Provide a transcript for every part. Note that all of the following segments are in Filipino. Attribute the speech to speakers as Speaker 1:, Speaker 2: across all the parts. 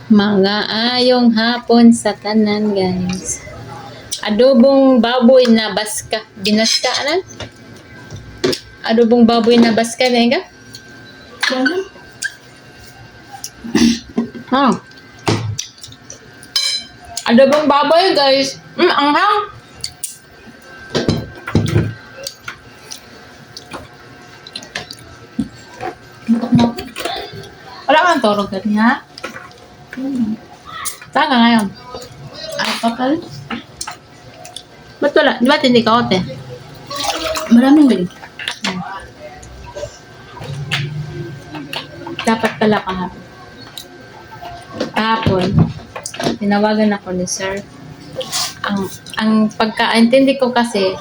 Speaker 1: Mga ayong hapon sa tanan, guys. Adobong baboy na baska. Binaska na? Adobong baboy na baska, nga? Oh. Adobong baboy, guys. Anghang. Wala kang torog ka niya. Saan ka ngayon? Ay, kapal. Ba't wala? Di ba hindi ka ote?
Speaker 2: Maraming rin.
Speaker 1: Dapat pala kahapon. Kahapon, tinawagan ako ni sir. Ang pagkaintindi ko kasi,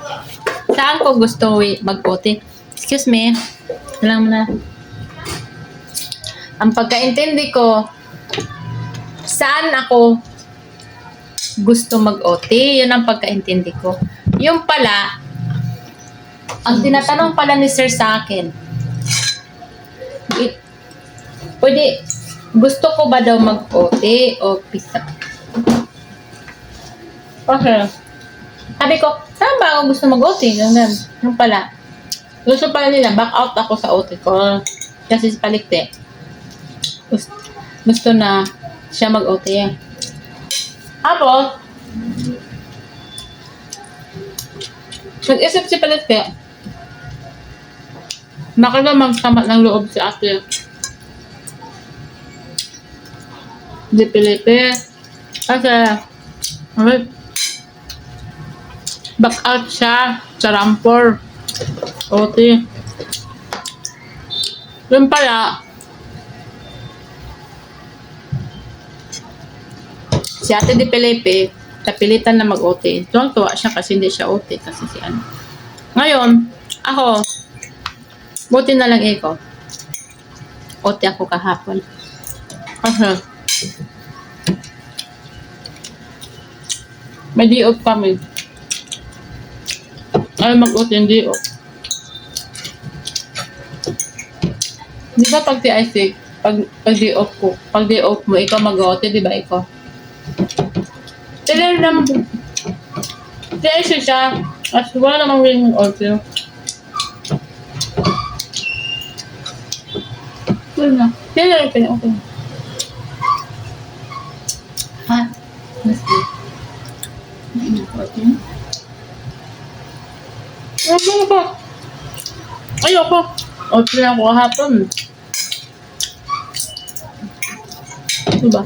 Speaker 1: saan ko gusto mag-ote? Excuse me. Alam mo na. Ang pagkaintindi ko, saan ako gusto mag-OT, yun ang pagkaintindi ko. Yung pala, ang tinatanong pala ni sir sa akin, pwede, gusto ko ba daw mag-OT o pisa? Okay. Sabi ko, saan ba ako gusto mag-OT? Yung pala, gusto pala nila, back out ako sa OT ko. Kasi sa palikte, gusto na siya mag-OT. Tapos, nag-isip si Palikte, baka na magtama ng loob si ate. Di Pilipe. Kasi, back out siya sa Rampor. OT. Yun pala, si Ate Di Pilipe, napilitan na mag-OT. Tuwang-tuwa siya kasi hindi siya OT kasi si ano. Ngayon, ako, buti na lang ikaw. OT ako kahapon. Kasi, may day-off kami. Ay, mag-OT yung day-off. Di ba pag TIC, pag day-off ko, pag day-off mo, ikaw mag-OT, di ba ikaw? Sila naman, TIC siya, as wala namang ring OT. Wala na. Sila rin pina-OT.
Speaker 2: Ha? Mas di. Nainapot yun.
Speaker 1: Ayoko. Ayoko. OT na ako kahapon. Diba?